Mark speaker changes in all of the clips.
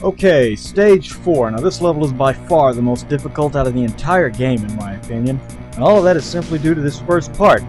Speaker 1: Okay, stage 4. Now this level is by far the most difficult out of the entire game in my opinion. And all of that is simply due to this first part.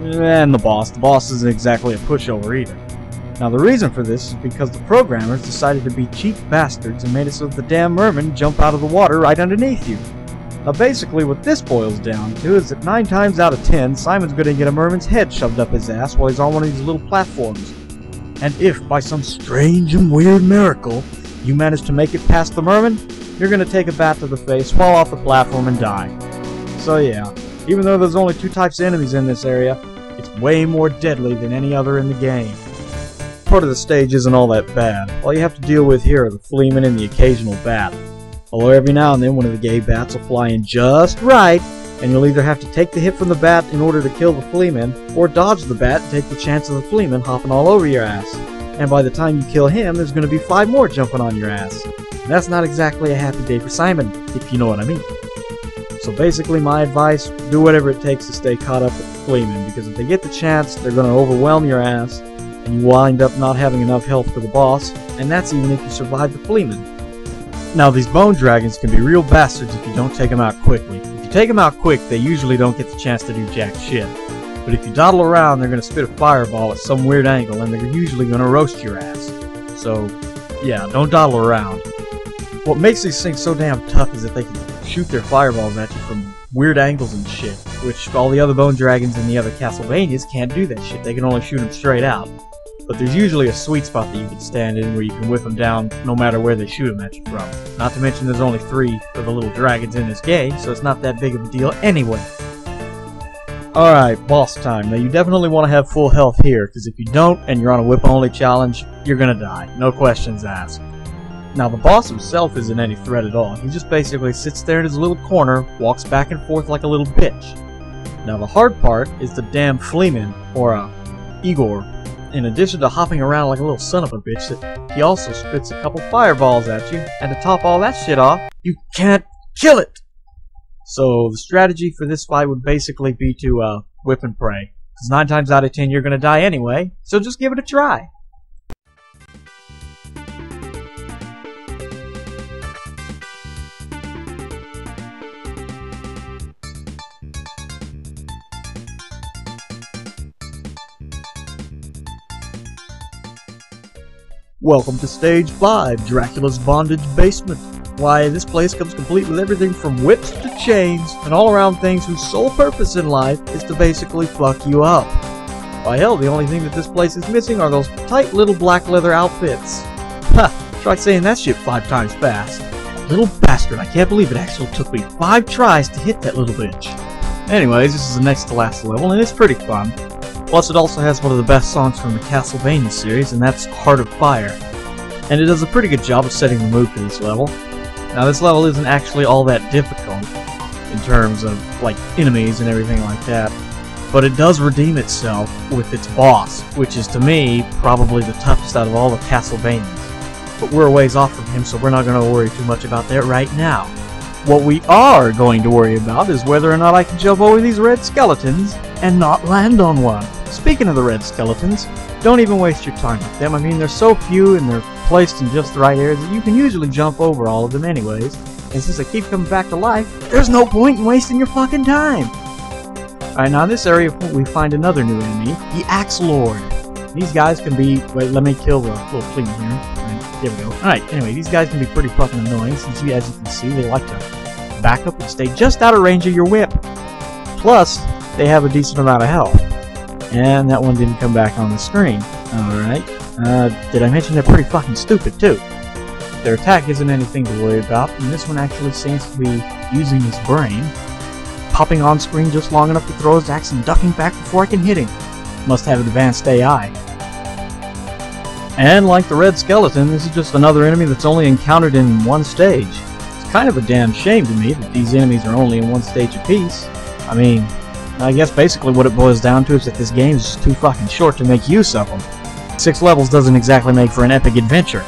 Speaker 1: And the boss. The boss isn't exactly a pushover either. Now the reason for this is because the programmers decided to be cheap bastards and made it so that the damn mermen jump out of the water right underneath you. Now basically what this boils down to is that 9 times out of 10, Simon's gonna get a merman's head shoved up his ass while he's on one of these little platforms. And if, by some strange and weird miracle, you manage to make it past the merman, you're gonna take a bat to the face, fall off the platform, and die. So yeah, even though there's only 2 types of enemies in this area, it's way more deadly than any other in the game. Part of the stage isn't all that bad. All you have to deal with here are the fleamen and the occasional bat. Although every now and then one of the gay bats will fly in just right, and you'll either have to take the hit from the bat in order to kill the fleaman, or dodge the bat and take the chance of the fleaman hopping all over your ass. And by the time you kill him, there's going to be 5 more jumping on your ass. And that's not exactly a happy day for Simon, if you know what I mean. So basically my advice, do whatever it takes to stay caught up with the fleamen, because if they get the chance, they're going to overwhelm your ass, and you wind up not having enough health for the boss, and that's even if you survive the fleamen. Now these bone dragons can be real bastards if you don't take them out quickly. If you take them out quick, they usually don't get the chance to do jack shit. But if you dawdle around, they're going to spit a fireball at some weird angle, and they're usually going to roast your ass. So, yeah, don't dawdle around. What makes these things so damn tough is that they can shoot their fireballs at you from weird angles and shit, which all the other bone dragons in the other Castlevanias can't do that shit. They can only shoot them straight out. But there's usually a sweet spot that you can stand in where you can whip them down no matter where they shoot them at you from. Not to mention there's only 3 for the little dragons in this game, so it's not that big of a deal anyway. Alright, boss time. Now you definitely want to have full health here, because if you don't and you're on a whip-only challenge, you're gonna die. No questions asked. Now the boss himself isn't any threat at all. He just basically sits there in his little corner, walks back and forth like a little bitch. Now the hard part is the damn fleaman, or Igor. In addition to hopping around like a little son of a bitch, that he also spits a couple fireballs at you, and to top all that shit off, you can't kill it! So the strategy for this fight would basically be to whip and pray. Because 9 times out of 10 you're gonna die anyway, so just give it a try. Welcome to Stage 5, Dracula's Bondage Basement. Why, this place comes complete with everything from whips to chains, and all around things whose sole purpose in life is to basically fuck you up. Why hell, the only thing that this place is missing are those tight little black leather outfits. Ha! Try saying that shit 5 times fast. Little bastard, I can't believe it actually took me 5 tries to hit that little bitch. Anyways, this is the next to last level, and it's pretty fun. Plus it also has one of the best songs from the Castlevania series, and that's Heart of Fire. And it does a pretty good job of setting the mood for this level. Now this level isn't actually all that difficult, in terms of, like, enemies and everything like that. But it does redeem itself with its boss, which is to me, probably the toughest out of all the Castlevanias. But we're a ways off from him, so we're not going to worry too much about that right now. What we are going to worry about is whether or not I can jump over these red skeletons and not land on one. Speaking of the red skeletons, don't even waste your time with them. I mean, they're so few and they're placed in just the right areas that you can usually jump over all of them anyways. And since they keep coming back to life, there's no point in wasting your fucking time. Alright, now in this area we find another new enemy, the Axe Lord. These guys can be... Wait, let me kill the little fleaman here. Right, there we go. Alright, anyway, these guys can be pretty fucking annoying since, as you can see, they like to back up and stay just out of range of your whip. Plus, they have a decent amount of health. And that one didn't come back on the screen. Alright. Did I mention they're pretty fucking stupid, too? Their attack isn't anything to worry about, and this one actually seems to be using his brain, popping on screen just long enough to throw his axe and ducking back before I can hit him. Must have advanced AI. And like the red skeleton, this is just another enemy that's only encountered in one stage. It's kind of a damn shame to me that these enemies are only in one stage apiece. I mean, I guess basically what it boils down to is that this game is just too fucking short to make use of them. 6 levels doesn't exactly make for an epic adventure.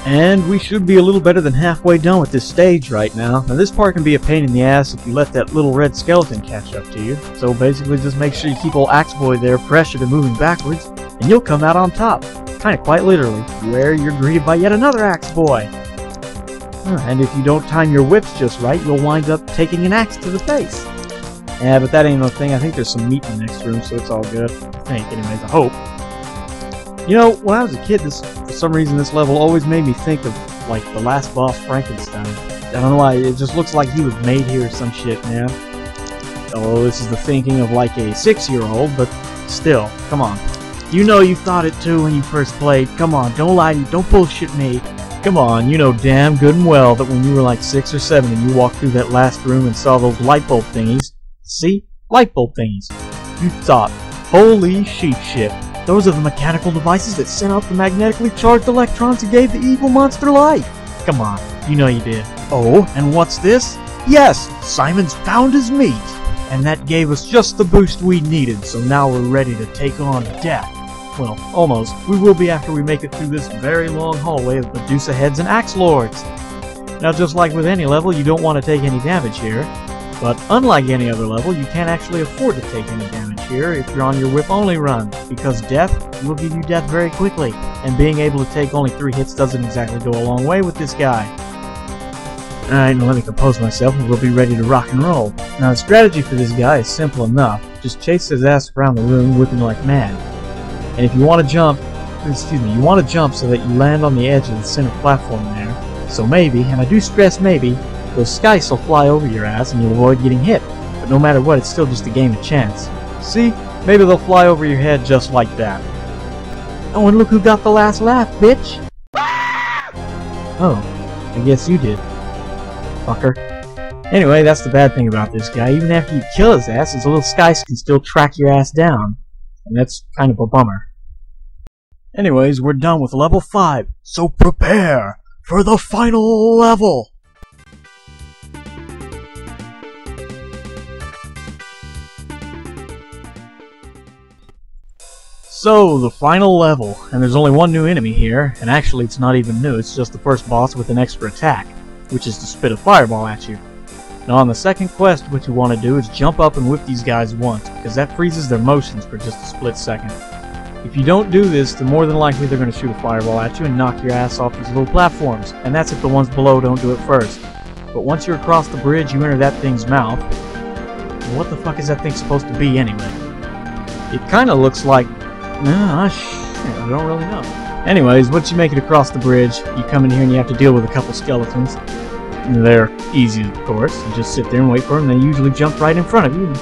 Speaker 1: And we should be a little better than halfway done with this stage right now. Now this part can be a pain in the ass if you let that little red skeleton catch up to you. So basically just make sure you keep old Axe Boy there pressured and moving backwards, and you'll come out on top. kinda quite literally, where you're greeted by yet another axe boy. And if you don't time your whips just right, you'll wind up taking an axe to the face. Yeah, but that ain't no thing. I think there's some meat in the next room, so it's all good. I think, anyways, I hope. You know, when I was a kid, for some reason this level always made me think of, like, the last boss, Frankenstein. I don't know why, it just looks like he was made here or some shit, man. Oh, this is the thinking of, like, a 6-year-old, but still, come on. You know you thought it too when you first played. Come on, don't lie to me, don't bullshit me. Come on, you know damn good and well that when you were like 6 or 7 and you walked through that last room and saw those light bulb thingies, see? Light bulb thingies. You thought, holy sheep shit. Those are the mechanical devices that sent out the magnetically charged electrons and gave the evil monster life. Come on, you know you did. Oh, and what's this? Yes, Simon's found his meat. And that gave us just the boost we needed, so now we're ready to take on death. Well, almost. We will be after we make it through this very long hallway of Medusa heads and axe lords. Now, just like with any level, you don't want to take any damage here. But unlike any other level, you can't actually afford to take any damage here if you're on your whip-only run, because death will give you death very quickly, and being able to take only 3 hits doesn't exactly go a long way with this guy. Alright, now let me compose myself and we'll be ready to rock and roll. Now the strategy for this guy is simple enough. Just chase his ass around the room whipping like mad. And if you want to jump, you want to jump so that you land on the edge of the center platform there. So maybe, and I do stress maybe, those skies will fly over your ass and you'll avoid getting hit. But no matter what, it's still just a game of chance. See? Maybe they'll fly over your head just like that. Oh, and look who got the last laugh, bitch! Oh, I guess you did. Fucker. Anyway, that's the bad thing about this guy. Even after you kill his ass, his little skies can still track your ass down. And that's kind of a bummer. Anyways, we're done with level 5, so prepare for the final level! So, the final level, and there's only one new enemy here, and actually it's not even new, it's just the first boss with an extra attack, which is to spit a fireball at you. Now on the second quest, what you want to do is jump up and whip these guys once, because that freezes their motions for just a split second. If you don't do this, then more than likely they're going to shoot a fireball at you and knock your ass off these little platforms, and that's if the ones below don't do it first. But once you're across the bridge, you enter that thing's mouth. What the fuck is that thing supposed to be anyway? It kind of looks like... I don't really know. Anyways, once you make it across the bridge, you come in here and you have to deal with a couple skeletons. They're easy, of course. You just sit there and wait for them, and they usually jump right in front of you.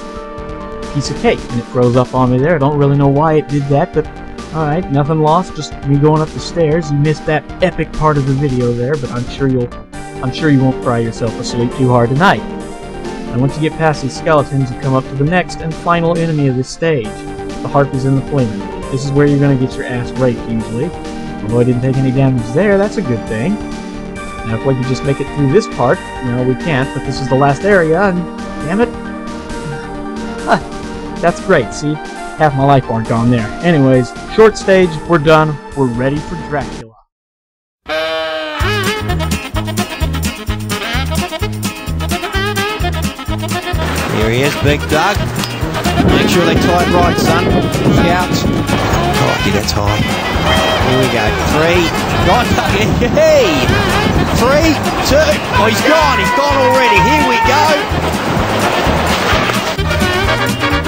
Speaker 1: Piece of cake. And it froze up on me there. I don't really know why it did that, but alright, nothing lost. Just me going up the stairs. You missed that epic part of the video there, but I'm sure you won't cry yourself asleep too hard tonight. And once you get past these skeletons, you come up to the next and final enemy of this stage. The Harpies and the Fleeman. This is where you're going to get your ass raped, usually. Although I didn't take any damage there, that's a good thing. Now, if we could just make it through this part, no, we can't, but this is the last area, and damn it. That's great, see? Half my life bar gone there. Anyways, short stage, we're done, we're ready for Dracula.
Speaker 2: Here he is, Big Doug. Make sure they tie it right, son. Shouts. Crikey, that's high. Here we go. 3. Right, hey! 3, 2. Oh, he's gone already. Here we go.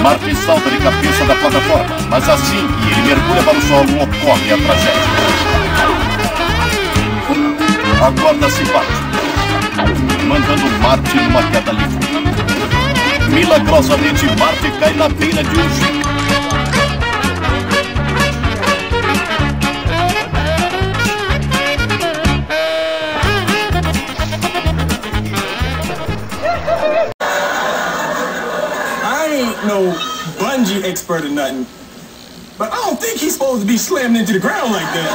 Speaker 3: Marty salta de cabeça da plataforma, mas assim que ele mergulha para o solo, ocorre a tragédia. A corda se bate, mandando Marty numa queda livre. Milagrosamente, Marty cai na beira de jeep.
Speaker 4: I ain't no bungee expert or nothing, but I don't think he's supposed to be slammed into the ground like that.